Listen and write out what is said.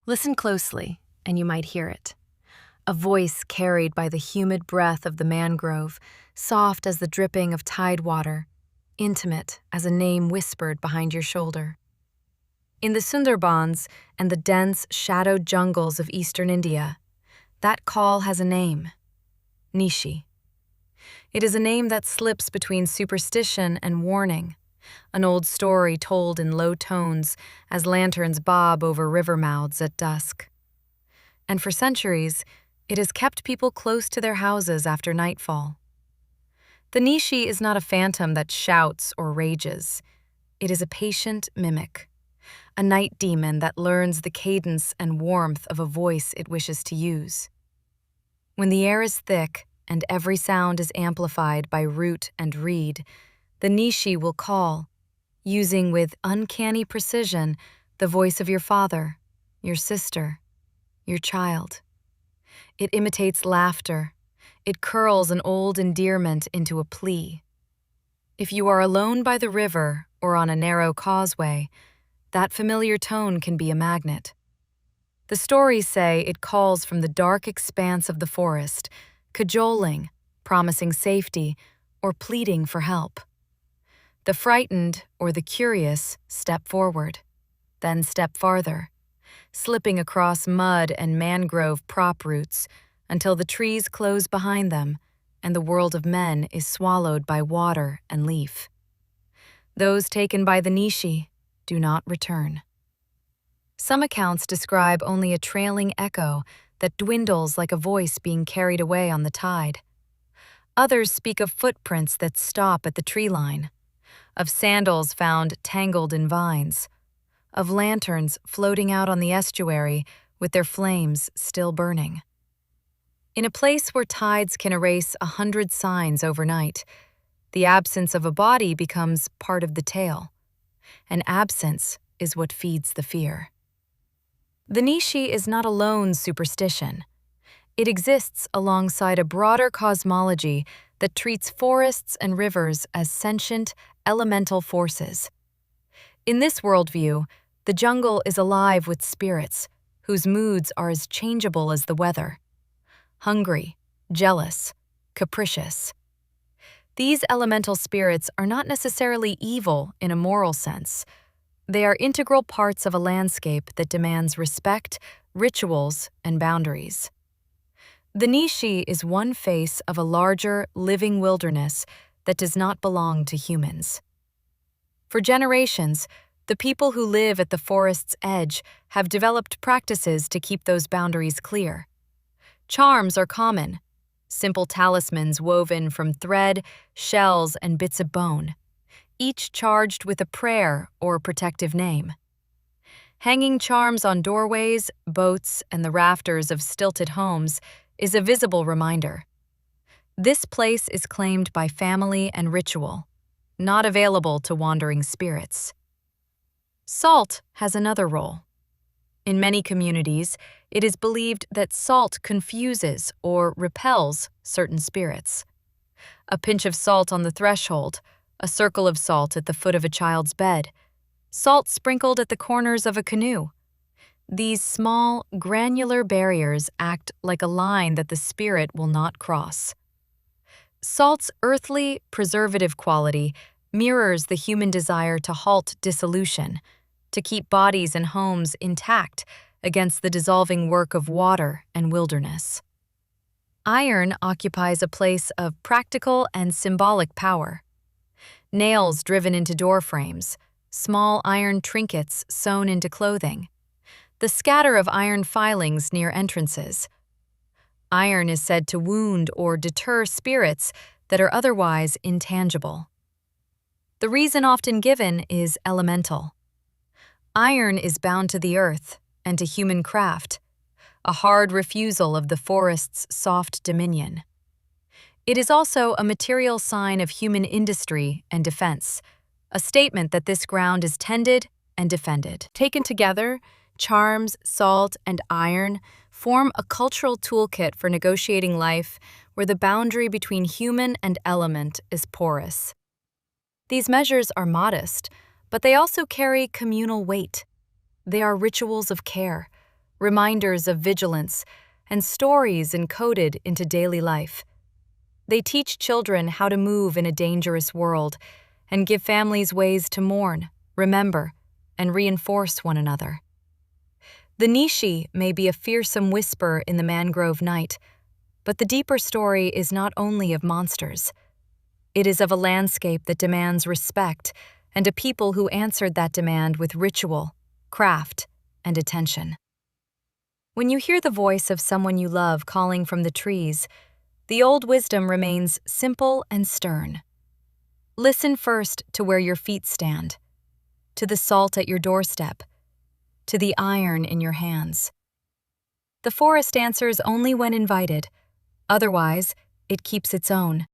Listen closely, and you might hear it. A voice carried by the humid breath of the mangrove, soft as the dripping of tidewater, intimate as a name whispered behind your shoulder. In the Sundarbans and the dense, shadowed jungles of eastern India, that call has a name: Nishi. It is a name that slips between superstition and warning, an old story told in low tones as lanterns bob over river mouths at dusk. And for centuries, it has kept people close to their houses after nightfall. The Nishi is not a phantom that shouts or rages. It is a patient mimic, a night demon that learns the cadence and warmth of a voice it wishes to use. When the air is thick and every sound is amplified by root and reed, the Nishi will call, using with uncanny precision the voice of your father, your sister, your child. It imitates laughter. It curls an old endearment into a plea. If you are alone by the river or on a narrow causeway, that familiar tone can be a magnet. The stories say it calls from the dark expanse of the forest, cajoling, promising safety, or pleading for help. The frightened or the curious step forward, then step farther, slipping across mud and mangrove prop roots until the trees close behind them and the world of men is swallowed by water and leaf. Those taken by the Nishi do not return. Some accounts describe only a trailing echo that dwindles like a voice being carried away on the tide. Others speak of footprints that stop at the treeline, of sandals found tangled in vines, of lanterns floating out on the estuary with their flames still burning. In a place where tides can erase 100 signs overnight, the absence of a body becomes part of the tale, and absence is what feeds the fear. The Nishi is not a lone superstition. It exists alongside a broader cosmology that treats forests and rivers as sentient, elemental forces. In this worldview, the jungle is alive with spirits whose moods are as changeable as the weather: hungry, jealous, capricious. These elemental spirits are not necessarily evil in a moral sense. They are integral parts of a landscape that demands respect, rituals, and boundaries. The Nishi is one face of a larger, living wilderness that does not belong to humans. For generations, the people who live at the forest's edge have developed practices to keep those boundaries clear. Charms are common, simple talismans woven from thread, shells, and bits of bone, each charged with a prayer or protective name. Hanging charms on doorways, boats, and the rafters of stilted homes is a visible reminder. This place is claimed by family and ritual, not available to wandering spirits. Salt has another role. In many communities, it is believed that salt confuses or repels certain spirits. A pinch of salt on the threshold, a circle of salt at the foot of a child's bed, salt sprinkled at the corners of a canoe. These small, granular barriers act like a line that the spirit will not cross. Salt's earthly, preservative quality mirrors the human desire to halt dissolution, to keep bodies and homes intact against the dissolving work of water and wilderness. Iron occupies a place of practical and symbolic power. Nails driven into door frames, small iron trinkets sewn into clothing, the scatter of iron filings near entrances. Iron is said to wound or deter spirits that are otherwise intangible. The reason often given is elemental. Iron is bound to the earth and to human craft, a hard refusal of the forest's soft dominion. It is also a material sign of human industry and defense, a statement that this ground is tended and defended. Taken together, charms, salt, and iron form a cultural toolkit for negotiating life where the boundary between human and element is porous. These measures are modest, but they also carry communal weight. They are rituals of care, reminders of vigilance, and stories encoded into daily life. They teach children how to move in a dangerous world and give families ways to mourn, remember, and reinforce one another. The Nishi may be a fearsome whisper in the mangrove night, but the deeper story is not only of monsters. It is of a landscape that demands respect and a people who answered that demand with ritual, craft, and attention. When you hear the voice of someone you love calling from the trees, the old wisdom remains simple and stern. Listen first to where your feet stand, to the salt at your doorstep, to the iron in your hands. The forest answers only when invited, otherwise, it keeps its own.